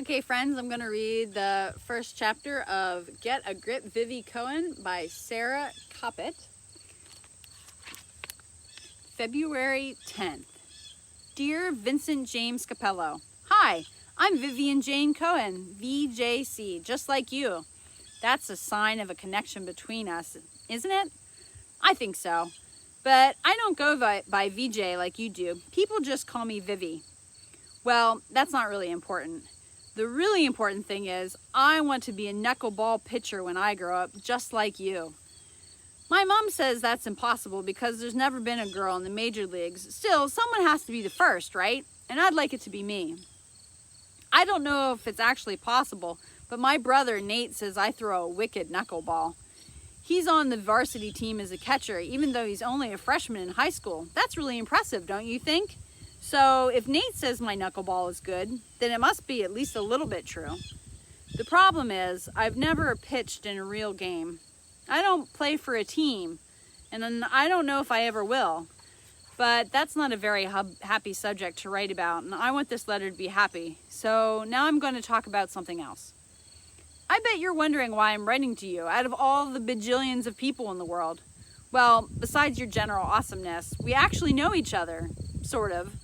Okay, friends, I'm going to read the first chapter of Get a Grip, Vivy Cohen by Sarah Kapit. February 10th. Dear Vincent James Capello, hi, I'm Vivian Jane Cohen, VJC, just like you. That's a sign of a connection between us, isn't it? I think so. But I don't go by VJ like you do. People just call me Vivy. Well, that's not really important. The really important thing is I want to be a knuckleball pitcher when I grow up, just like you. My mom says that's impossible because there's never been a girl in the major leagues. Still, someone has to be the first, right? And I'd like it to be me. I don't know if it's actually possible, but my brother Nate says I throw a wicked knuckleball. He's on the varsity team as a catcher, even though he's only a freshman in high school. That's really impressive, don't you think? So if Nate says my knuckleball is good, then it must be at least a little bit true. The problem is I've never pitched in a real game. I don't play for a team, and I don't know if I ever will. But that's not a very happy subject to write about, and I want this letter to be happy. So now I'm going to talk about something else. I bet you're wondering why I'm writing to you out of all the bajillions of people in the world. Well, besides your general awesomeness, we actually know each other, sort of.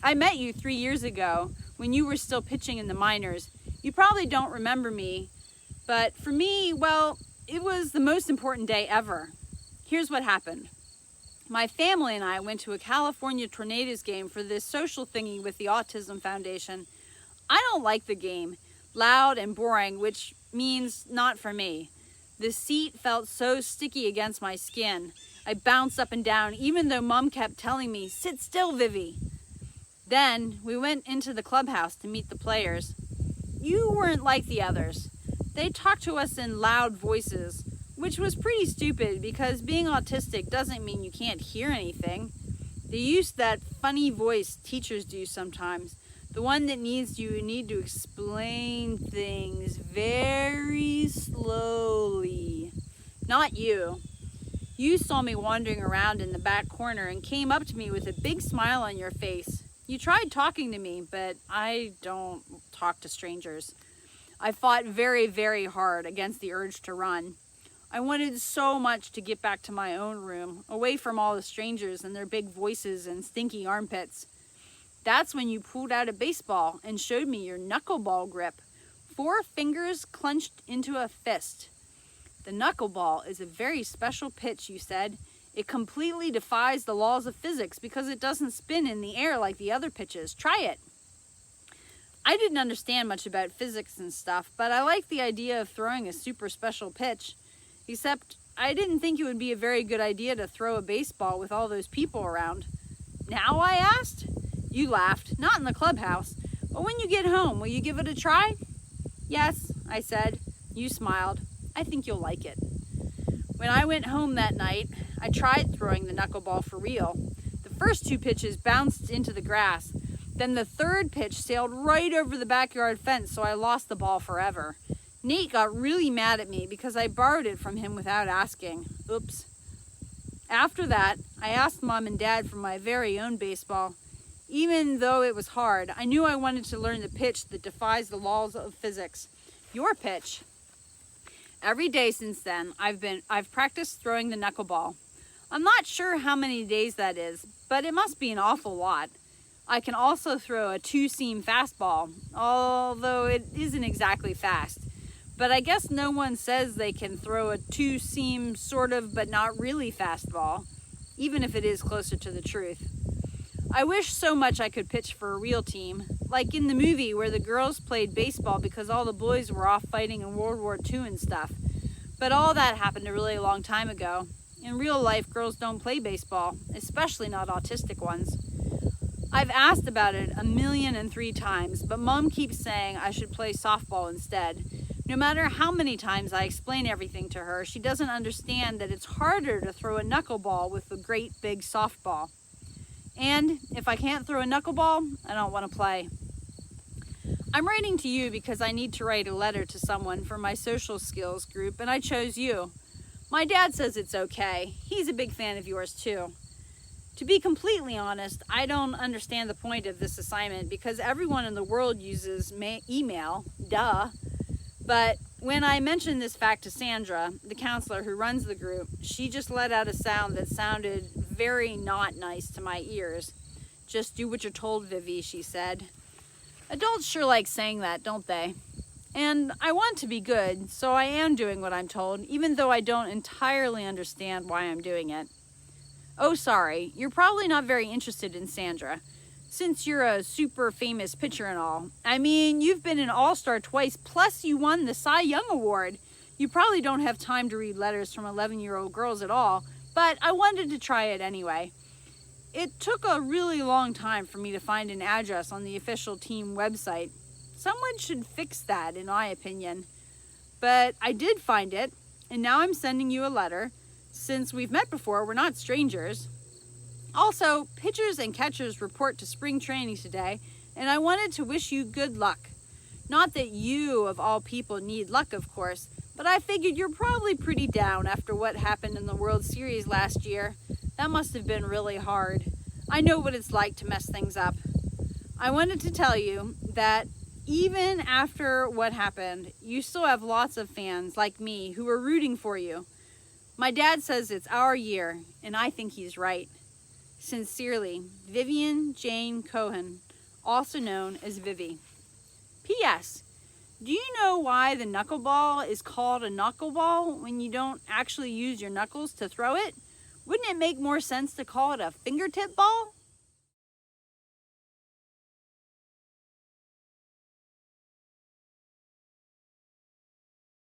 I met you 3 years ago when you were still pitching in the minors. You probably don't remember me, but for me, well, it was the most important day ever. Here's what happened. My family and I went to a California Tornadoes game for this social thingy with the Autism Foundation. I don't like the game. Loud and boring, which means not for me. The seat felt so sticky against my skin. I bounced up and down, even though Mom kept telling me, "Sit still, Vivy." Then we went into the clubhouse to meet the players. You weren't like the others. They talked to us in loud voices, which was pretty stupid because being autistic doesn't mean you can't hear anything. They used that funny voice teachers do sometimes, the one that you need to explain things very slowly. Not you. You saw me wandering around in the back corner and came up to me with a big smile on your face. You tried talking to me, but I don't talk to strangers. I fought very, very hard against the urge to run. I wanted so much to get back to my own room, away from all the strangers and their big voices and stinky armpits. That's when you pulled out a baseball and showed me your knuckleball grip, 4 fingers clenched into a fist. The knuckleball is a very special pitch, you said. It completely defies the laws of physics because it doesn't spin in the air like the other pitches. Try it. I didn't understand much about physics and stuff, but I liked the idea of throwing a super special pitch. Except I didn't think it would be a very good idea to throw a baseball with all those people around. Now, I asked? You laughed. Not in the clubhouse. But when you get home, will you give it a try? Yes, I said. You smiled. I think you'll like it. When I went home that night, I tried throwing the knuckleball for real. The first 2 pitches bounced into the grass. Then the 3rd pitch sailed right over the backyard fence, so I lost the ball forever. Nate got really mad at me because I borrowed it from him without asking. Oops. After that, I asked Mom and Dad for my very own baseball. Even though it was hard, I knew I wanted to learn the pitch that defies the laws of physics. Your pitch. Every day since then, I've practiced throwing the knuckleball. I'm not sure how many days that is, but it must be an awful lot. I can also throw a 2-seam fastball, although it isn't exactly fast. But I guess no one says they can throw a 2-seam sort of but not really fastball, even if it is closer to the truth. I wish so much I could pitch for a real team, like in the movie where the girls played baseball because all the boys were off fighting in World War II and stuff. But all that happened a really long time ago. In real life, girls don't play baseball, especially not autistic ones. I've asked about it 1,000,003 times, but Mom keeps saying I should play softball instead. No matter how many times I explain everything to her, she doesn't understand that it's harder to throw a knuckleball with a great big softball. And if I can't throw a knuckleball, I don't want to play. I'm writing to you because I need to write a letter to someone for my social skills group, and I chose you. My dad says it's okay. He's a big fan of yours too. To be completely honest, I don't understand the point of this assignment because everyone in the world uses email, duh. But when I mentioned this fact to Sandra, the counselor who runs the group, she just let out a sound that sounded very not nice to my ears. Just do what you're told, Vivy, she said. Adults sure like saying that, don't they? And I want to be good, so I am doing what I'm told, even though I don't entirely understand why I'm doing it. Oh, sorry, you're probably not very interested in Sandra, since you're a super famous pitcher and all. I mean, you've been an all-star twice, plus you won the Cy Young Award. You probably don't have time to read letters from 11-year-old girls at all, but I wanted to try it anyway. It took a really long time for me to find an address on the official team website. Someone should fix that, in my opinion. But I did find it, and now I'm sending you a letter. Since we've met before, we're not strangers. Also, pitchers and catchers report to spring training today, and I wanted to wish you good luck. Not that you, of all people, need luck, of course, but I figured you're probably pretty down after what happened in the World Series last year. That must have been really hard. I know what it's like to mess things up. I wanted to tell you that even after what happened, you still have lots of fans like me who are rooting for you. My dad says it's our year, and I think he's right. Sincerely, Vivian Jane Cohen, also known as Vivy. P.S. Do you know why the knuckleball is called a knuckleball when you don't actually use your knuckles to throw it? Wouldn't it make more sense to call it a fingertip ball?